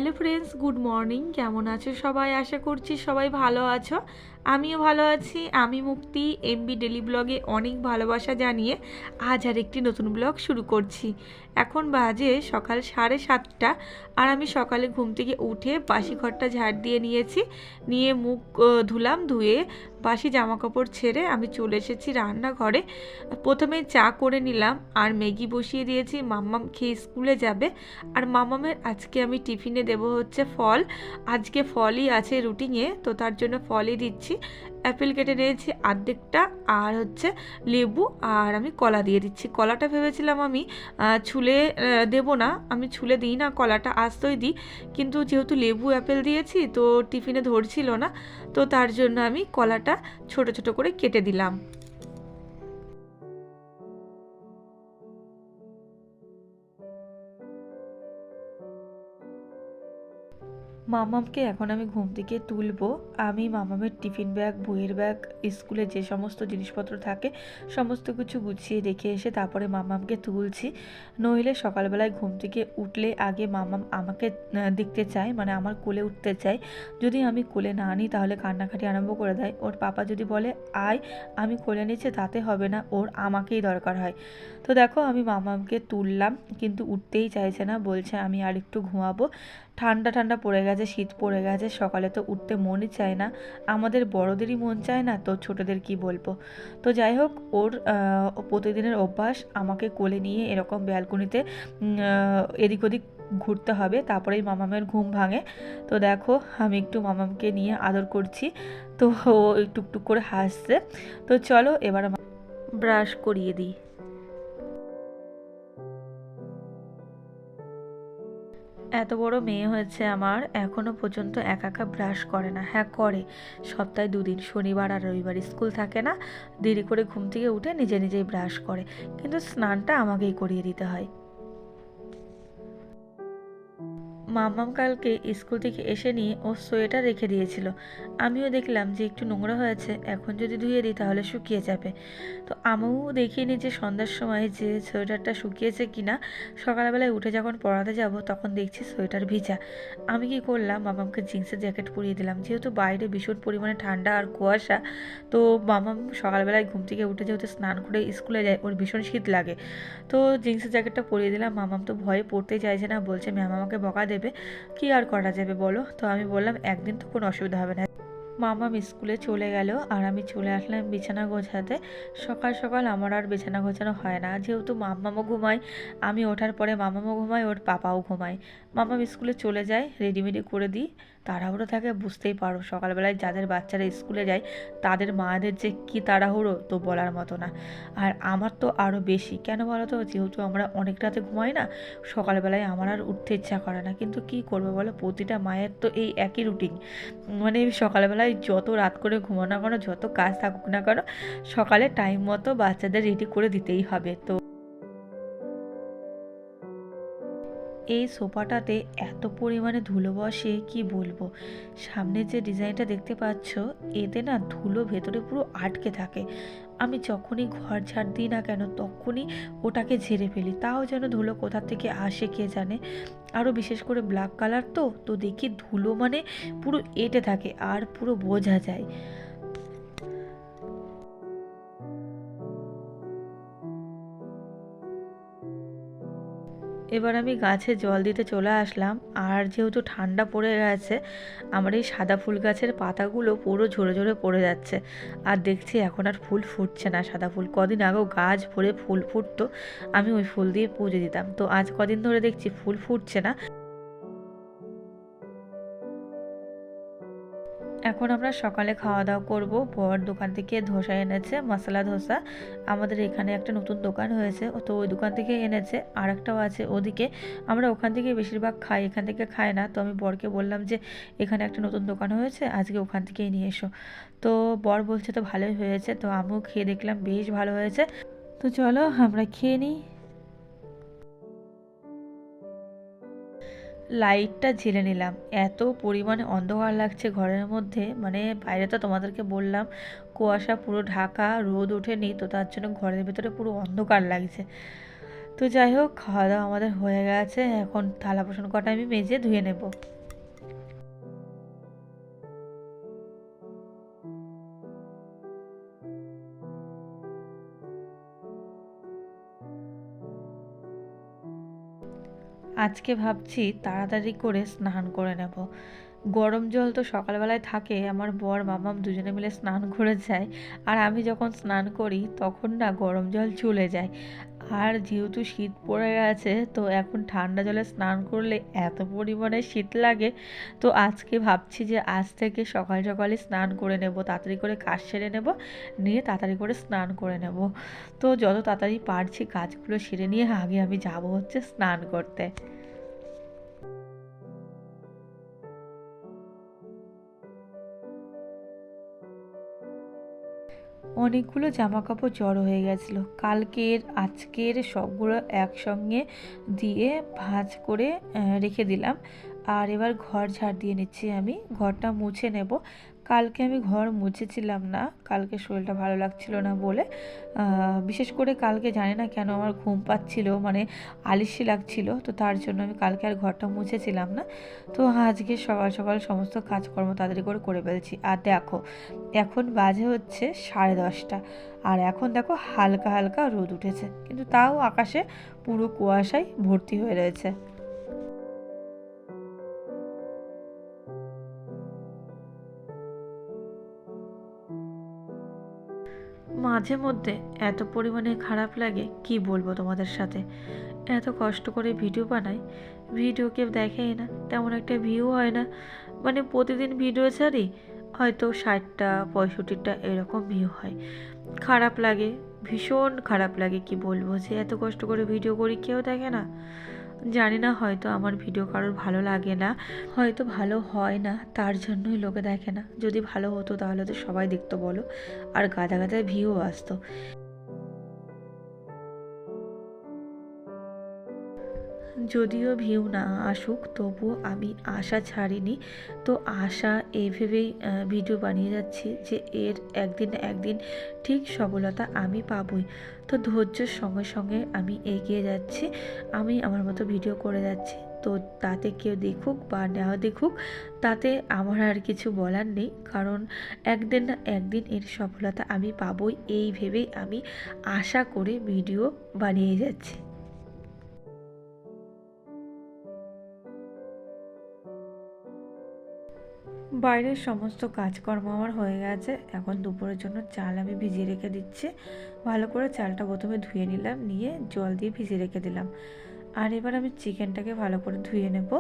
Hello friends, good morning. কেমন আছো সবাই? আশা করছি সবাই ভালো আছো। আমিও ভালো আছি। আমি মুক্তি এমবি ডেলি ব্লগে অনেক ভালোবাসা জানিয়ে আজ আর একটি নতুন ব্লগ শুরু করছি। এখন বাজে সকাল 7:30 আর আমি সকালে ঘুম থেকে উঠে বাসি ঘরটা ঝাড় দিয়ে নিয়েছি। নিয়ে মুখ ধুলাম, ধুয়ে বাসি জামা কাপড় ছেড়ে আমি চলে এসেছি রান্নাঘরে। প্রথমে চা করে নিলাম আর ম্যাগি বসিয়ে দিয়েছি। মাম্মাম খেয়ে স্কুলে যাবে। আর মামামের আজকে আমি টিফিনে দেব হচ্ছে ফল। আজকে ফলই আছে রুটিনে, তো তার জন্য ফলই দিচ্ছি। অ্যাপেল কেটে নিয়েছি অর্ধেকটা, আর হচ্ছে লেবু, আর আমি কলা দিয়ে দিচ্ছি। কলাটা ভেবেছিলাম আমি ছুলে দেব না, আমি ছুলে দিই না কলাটা, আস্তই দিই। কিন্তু যেহেতু লেবু অ্যাপেল দিয়েছি তো টিফিনে ধরছিল না, তো তার জন্য আমি কলাটা ছোট ছোট করে কেটে দিলাম। মামামকে এখন আমি ঘুম থেকে তুলবো। আমি মামামের টিফিন ব্যাগ, বইয়ের ব্যাগ, স্কুলে যে সমস্ত জিনিসপত্র থাকে সমস্ত কিছু গুছিয়ে রেখে এসে তারপরে মামামকে তুলছি। নইলে সকালবেলায় ঘুম থেকে উঠলে আগে মামাম আমাকে দেখতে চায়, মানে আমার কোলে উঠতে চায়। যদি আমি কোলে না নিই তাহলে কান্নাকাটি আরম্ভ করে দেয়। ওর পাপা যদি বলে আয়, আমি কোলে নিচ্ছি, তাতে হবে না, ওর আমাকেই দরকার হয়। তো দেখো আমি মামামকে তুললাম, কিন্তু উঠতেই চাইছে না, বলছে আমি আর একটু ঘুমাবো। ঠান্ডা ঠান্ডা পড়ে গেছে, শীত পড়ে গেছে, সকালে তো উঠতে মনই চায় না। আমাদের বড়দেরই মন চায় না, তো ছোটদের কি বলবো। তো যাই হোক, ওর প্রতিদিনের অভ্যাস আমাকে কোলে নিয়ে এরকম ব্যালকনিতে এদিক ওদিক ঘুরতে হবে, তারপরেই মামামের ঘুম ভাঙে। তো দেখো আমি একটু মামামকে নিয়ে আদর করছি, তো ও টুকটুক করে হাসছে। তো চলো এবার ব্রাশ করিয়ে দিই। এত বড় মেয়ে হয়েছে আমার, এখনও পর্যন্ত একা একা ব্রাশ করে না। হ্যাঁ করে, সপ্তাহে 2 দিন, শনিবার আর রবিবার স্কুল থাকে না, দেরি করে ঘুম থেকে উঠে নিজে নিজেই ব্রাশ করে, কিন্তু স্নানটা আমাকেই করিয়ে দিতে হয়। মাম্মাম কালকে স্কুল থেকে এসে নিয়ে ও সোয়েটার রেখে দিয়েছিল। আমিও দেখলাম যে একটু নোংরা হয়েছে, এখন যদি ধুয়ে দিই তাহলে শুকিয়ে যাবে। তো আমিও দেখিনি যে সন্ধ্যার সময় যে সোয়েটারটা শুকিয়েছে কিনা। সকালবেলায় উঠে যখন পড়াতে যাব তখন দেখছি সোয়েটার ভিজা। আমি কি করলাম, মামামকে জিন্সের জ্যাকেট পরিয়ে দিলাম, যেহেতু বাইরে ভীষণ পরিমাণে ঠান্ডা আর কুয়াশা। তো মামাম সকালবেলায় ঘুম থেকে উঠে যেহেতু স্নান করে স্কুলে যায়, ওর ভীষণ শীত লাগে। তো জিন্সের জ্যাকেটটা পরিয়ে দিলাম। মামাম তো ভয়ে পড়তে চাইছে না, বলছে ম্যাম আমাকে বকা দেবে। কি আর করা যাবে বলো। তো আমি বললাম একদিন তো কোনো অসুবিধা হবে না। মামাম স্কুলে চলে গেল আর আমি চলে আসলাম বিছানা গোছাতে। সকাল সকাল আমার আর বিছানা গোছানো হয় না, যেহেতু মাম্মামও ঘুমায়। আমি ওঠার পরে মামামও ঘুমায়, ওর পাপাও ঘুমায়। মামাম স্কুলে চলে যায়, রেডিমেডি করে দিই। তাড়াহুড়ো থাকে, বুঝতেই পারো সকালবেলায় যাদের বাচ্চারা স্কুলে যায় তাদের মায়েদের যে কী তাড়াহুড়ো তো বলার মতো না। আর আমার তো আরও বেশি, কেন বলো তো, যেহেতু আমরা অনেক রাতে ঘুমাই না, সকালবেলায় আমার আর উঠতে ইচ্ছা করে না। কিন্তু কি করবো বলো, প্রতিটা মায়ের তো এই একই রুটিন। মানে সকালবেলায় যত রাত করে ঘুমানো না কেন, যত কাজ থাকুক না কেন, সকালে টাইম মতো বাচ্চাদের রেডি করে দিতেই হবে। তো এই সোফাটাতে এত পরিমাণে ধুলো বসে কি বলবো। সামনে যে ডিজাইনটা দেখতে পাচ্ছ, এতে না ধুলো ভেতরে পুরো আটকে থাকে। আমি যখনই ঘর ঝাড় দিই না কেন তখনই ওটাকে ঝেড়ে ফেলি, তাও যেন ধুলো কোথা থেকে আসে কে জানে। আরও বিশেষ করে ব্ল্যাক কালার, তো তো দেখি ধুলো মানে পুরো এঁটে থাকে আর পুরো বোঝা যায়। এবার আমি গাছে জল দিতে চলে আসলাম। আর যেহেতু ঠান্ডা পড়ে গেছে, আমার এই সাদা ফুল গাছের পাতাগুলো পুরো ঝরে ঝরে পড়ে যাচ্ছে। আর দেখছি এখন আর ফুল ফুটছে না সাদা ফুল। কদিন আগেও গাছ ভরে ফুল ফুটতো, আমি ওই ফুল দিয়ে পুজো দিতাম। তো আজ কদিন ধরে দেখছি ফুল ফুটছে না। এখন আমরা সকালে খাওয়া দাওয়া করব। বর দোকান থেকে ধোসা এনেছে, মশলা ধোসা। আমাদের এখানে একটা নতুন দোকান হয়েছে, তো ওই দোকান থেকে এনেছে, আর একটাও আছে ওদিকে। আমরা ওখান থেকে বেশিরভাগ খাই, এখান থেকে খাই না। তো আমি বরকে বললাম যে এখানে একটা নতুন দোকান হয়েছে, আজকে ওখান থেকেই নিয়ে এসো। তো বর বলছে তো ভালোই হয়েছে, তো আমিও খেয়ে দেখলাম বেশ ভালো হয়েছে। তো চলো আমরা খেয়ে নিই। লাইটটা জ্বেলে নিলাম, এত পরিমাণে অন্ধকার লাগছে ঘরের মধ্যে, মানে বাইরে তো তোমাদেরকে বললাম কুয়াশা পুরো ঢাকা, রোদ ওঠেনি, তো তার জন্য ঘরের ভেতরে পুরো অন্ধকার লাগছে। তো যাই হোক, খাওয়া দাওয়া আমাদের হয়ে গেছে, এখন থালা বাসন কটা আমি মেজে ধুয়ে নেব। আজকে ভাবছি তাড়াতাড়ি করে স্নান করে নেব। গরম জল তো সকালবেলায় থাকে, আমার বর মামাম দুজনে মিলে স্নান করে যায়, আর আমি যখন স্নান করি তখন না গরম জল চলে যায়। আর যেহেতু শীত পড়ে গেছে, তো এখন ঠান্ডা জলে স্নান করলে এত পরিমাণে শীত লাগে। তো আজকে ভাবছি যে আজ থেকে সকাল সকালই স্নান করে নেব, তাড়াতাড়ি করে কাজ সেরে নেব, নিয়ে তাড়াতাড়ি করে স্নান করে নেব। তো যত তাড়াতাড়ি পারছি কাজগুলো সেরে নিয়ে আগে আমি যাব হচ্ছে স্নান করতে। অনেকগুলো জামা কাপড় জড়ো হয়ে গেছিলো, কালকের আজকের সবগুলো একসঙ্গে দিয়ে ভাঁজ করে রেখে দিলাম। আর এবার ঘর ঝাড় দিয়ে নিচ্ছি, আমি ঘরটা মুছে নেব। কালকে আমি ঘর মুছেছিলাম না, কালকে শরীরটা ভালো লাগছিল না বলে। বিশেষ করে কালকে জানি না কেন আমার ঘুম পাচ্ছিল, মানে আলিস্যি লাগছিল, তো তার জন্য আমি কালকে আর ঘরটা মুছেছিলাম না। তো আজকে সকাল সকাল সমস্ত কাজকর্ম তাড়াতাড়ি করে করে ফেলছি। আর দেখো, এখন বাজে হচ্ছে 10:30, আর এখন দেখো হালকা হালকা রোদ উঠেছে, কিন্তু তাও আকাশে পুরো কুয়াশায় ভর্তি হয়ে রয়েছে। মাঝে মধ্যে এত পরিমাণে খারাপ লাগে কি বলবো তোমাদের সাথে। এত কষ্ট করে ভিডিও বানাই, ভিডিও কেউ দেখেই না, তেমন একটা ভিউ হয় না। মানে প্রতিদিন ভিডিও ছাড়ি, হয়তো 60টা 65টা এরকম ভিউ হয়। খারাপ লাগে, ভীষণ খারাপ লাগে, কি বলবো, যে এত কষ্ট করে ভিডিও করি কেউ দেখে না। জানি না, হয়তো আমার ভিডিও কারোর ভালো লাগে না, হয়তো ভালো হয় না, তার জন্যই লোকে দেখে না। যদি ভালো হতো তাহলে তো সবাই দেখতো বলো, আর গাদা গাদা ভিউ আসতো। যদিও ভিউ না আসুক তবুও আমি আশা ছাড়িনি। তো আশা এই ভেবেই ভিডিও বানিয়ে যাচ্ছি যে এর একদিন না একদিন ঠিক সফলতা আমি পাবই। তো ধৈর্যের সঙ্গে সঙ্গে আমি এগিয়ে যাচ্ছি, আমি আমার মতো ভিডিও করে যাচ্ছি। তো তাতে কেউ দেখুক বা না দেখুক, তাতে আমার আর কিছু বলার নেই, কারণ একদিন না একদিন এর সফলতা আমি পাবই, এই ভেবেই আমি আশা করে ভিডিও বানিয়ে যাচ্ছি। বাইরের সমস্ত কাজকর্ম আমার হয়ে গেছে, এখন দুপুরের জন্য চাল আমি ভিজিয়ে রেখে দিচ্ছি। ভালো করে চালটা প্রথমে ধুয়ে নিলাম, নিয়ে জল দিয়ে ভিজিয়ে রেখে দিলাম। আর এবার আমি চিকেনটাকে ভালো করে ধুয়ে নেব।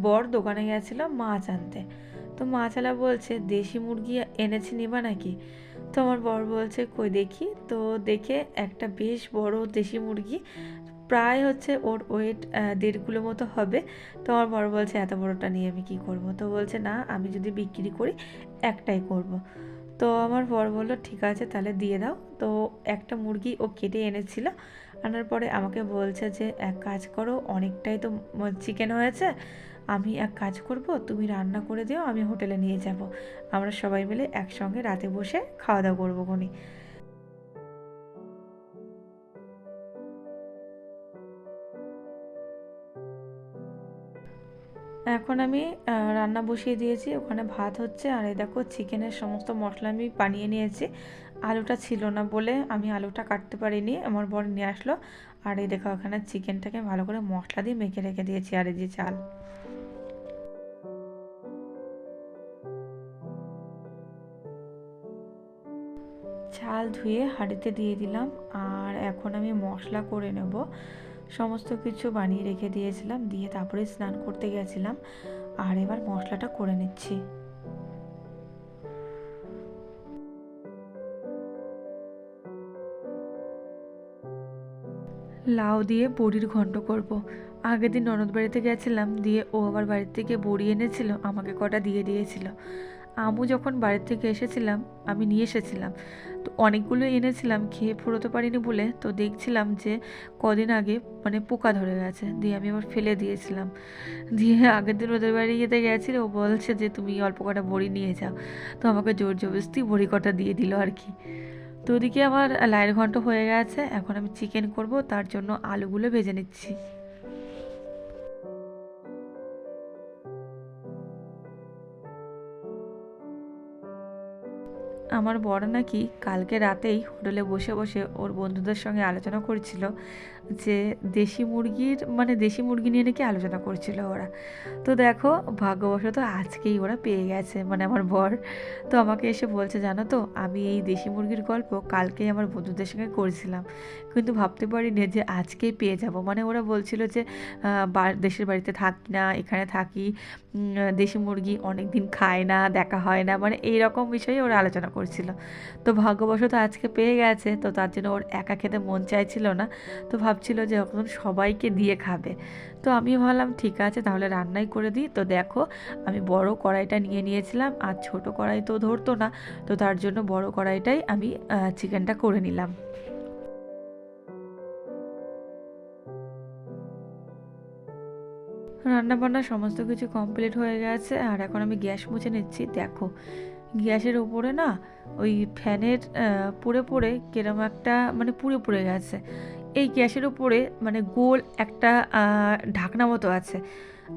বর দোকানে গেছিল মাছ আনতে, তো মাছওয়ালা বলছে দেশি মুরগি এনেছি নিবা নাকি। তো আমার বর বলছে কই দেখি, তো দেখে একটা বেশ বড় দেশি মুরগি, প্রায় হচ্ছে ওর ওয়েট 1.5 কিলো মতো হবে। তো আমার বর বলছে এত বড়টা নিয়ে আমি কি করব, তো বলছে না আমি যদি বিক্রি করি একটাই করব। তো আমার বর বললো ঠিক আছে তাহলে দিয়ে দাও। তো একটা মুরগি ও কেটে এনেছিল, আনার পরে আমাকে বলছে যে এক কাজ করো, অনেকটাই তো চিকেন হয়েছে, আমি এক কাজ করব, তুমি রান্না করে দিও, আমি হোটেলে নিয়ে যাব, আমরা সবাই মিলে একসঙ্গে রাতে বসে খাওয়া দাওয়া করবো খনি। এখন আমি রান্না বসিয়ে দিয়েছি, ওখানে ভাত হচ্ছে, আর এই দেখো চিকেনের সমস্ত মশলা আমি বানিয়ে নিয়েছি। আলুটা ছিল না বলে আমি আলুটা কাটতে পারিনি, আমার বর নিয়ে আসলো। আর এই দেখো ওখানে চিকেনটাকে ভালো করে মশলা দিয়ে মেখে রেখে দিয়েছি, আর এই যে চাল। চাল ধুয়ে হাঁড়িতে দিয়ে দিলাম, আর এখন আমি মশলা করে নেব। সমস্ত কিছু বানিয়ে রেখে দিয়েছিলাম, দিয়ে তারপরে স্নান করতে গেছিলাম, আর এবার মশলাটা করে নিচ্ছি। লাউ দিয়ে বড়ির ঘন্ট করব। আগের দিন ননদ বাড়িতে গেছিলাম, দিয়ে ও আবার বাড়ির থেকে বড়ি এনেছিল, আমাকে কটা দিয়ে দিয়েছিল। আমু যখন বাড়ির থেকে এসেছিলাম আমি নিয়ে এসেছিলাম, তো অনেকগুলো এনেছিলাম, খেয়ে ফুরোতে পারিনি বলে, তো দেখছিলাম যে কদিন আগে মানে পোকা ধরে গেছে, দিয়ে আমি আবার ফেলে দিয়েছিলাম। দিয়ে আগের দিন ওদের বাড়ি যেতে গেছিল, ও বলছে যে তুমি অল্প কটা বড়ি নিয়ে যাও, তো আমাকে জোর জবরদস্তি বড়ি কটা দিয়ে দিল আর কি। তো ওদিকে আমার লাইয়ের ঘন্ট হয়ে গেছে, এখন আমি চিকেন করব, তার জন্য আলুগুলো ভেজে নিচ্ছি। আমার বড় নাকি কালকে রাতেই হোটেলে বসে বসে ওর বন্ধুদের সঙ্গে আলোচনা করছিল যে দেশি মুরগি নিয়ে নাকি আলোচনা করছিল ওরা। তো দেখো, ভাগ্যবশত আজকেই ওরা পেয়ে গেছে, মানে আমার বর। তো আমাকে এসে বলছে, জানো তো আমি এই দেশি মুরগির গল্প কালকেই আমার বন্ধুদের সঙ্গে করেছিলাম, কিন্তু ভাবতে পারিনি যে আজকেই পেয়ে যাব। মানে ওরা বলছিল যে দেশের বাড়িতে থাকি না, এখানে থাকি, দেশি মুরগি অনেক দিন খায় না, দেখা হয় না, মানে এইরকম বিষয়ে ওরা আলোচনা করছিল। তো ভাগ্যবশত আজকে পেয়ে গেছে, তো তার জন্য ওর একা খেতে মন চাইছিল না, তো ভাবছিল যে এখন সবাইকে দিয়ে খাবে। তো আমি ভাবলাম ঠিক আছে তাহলে রান্নাই করে দিই। তো দেখো, আমি বড় কড়াইটা নিয়ে নিয়েছিলাম, আর ছোট কড়াই তো ধরতো না, তো তার জন্য বড় কড়াইটাই আমি চিকেনটা করে নিলাম। রান্না বান্না সমস্ত কিছু কমপ্লিট হয়ে গেছে, আর এখন আমি গ্যাস মুছে নিচ্ছি। দেখো, গ্যাসের ওপরে না ওই ফ্যানের পড়ে পড়ে কিরম একটা মানে পুড়ে পুড়ে গেছে। এই গ্যাসের ওপরে মানে গোল একটা ঢাকনা মতো আছে।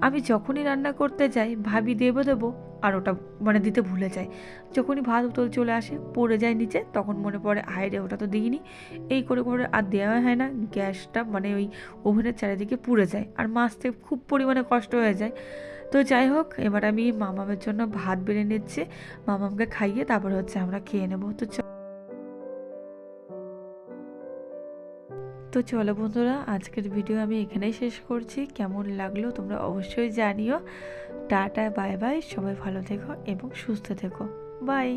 আমি যখনই রান্না করতে যাই ভাবি দেবো দেবো, আর ওটা মানে দিতে ভুলে যাই। যখনই ভাত উতল চলে আসে পড়ে যায় নিচে, তখন মনে পড়ে হায় রে ওটা তো দিইনি। এই করে করে আর দেওয়া হয় না। গ্যাসটা মানে ওই ওভেনের চারিদিকে পুড়ে যায়, আর মাছতে খুব পরিমাণে কষ্ট হয়ে যায়। তো যাই হোক, এবার আমি মামামের জন্য ভাত বেড়ে নিচ্ছি, মামামকে খাইয়ে তারপরে হচ্ছে আমরা খেয়ে নেবো। তো চলো বন্ধুরা, আজকের ভিডিও আমি এখানেই শেষ করছি। কেমন লাগলো তোমরা অবশ্যই জানিও। টাটা, বাই বাই, সবাই ভালো থেকো এবং সুস্থ থেকো। বাই।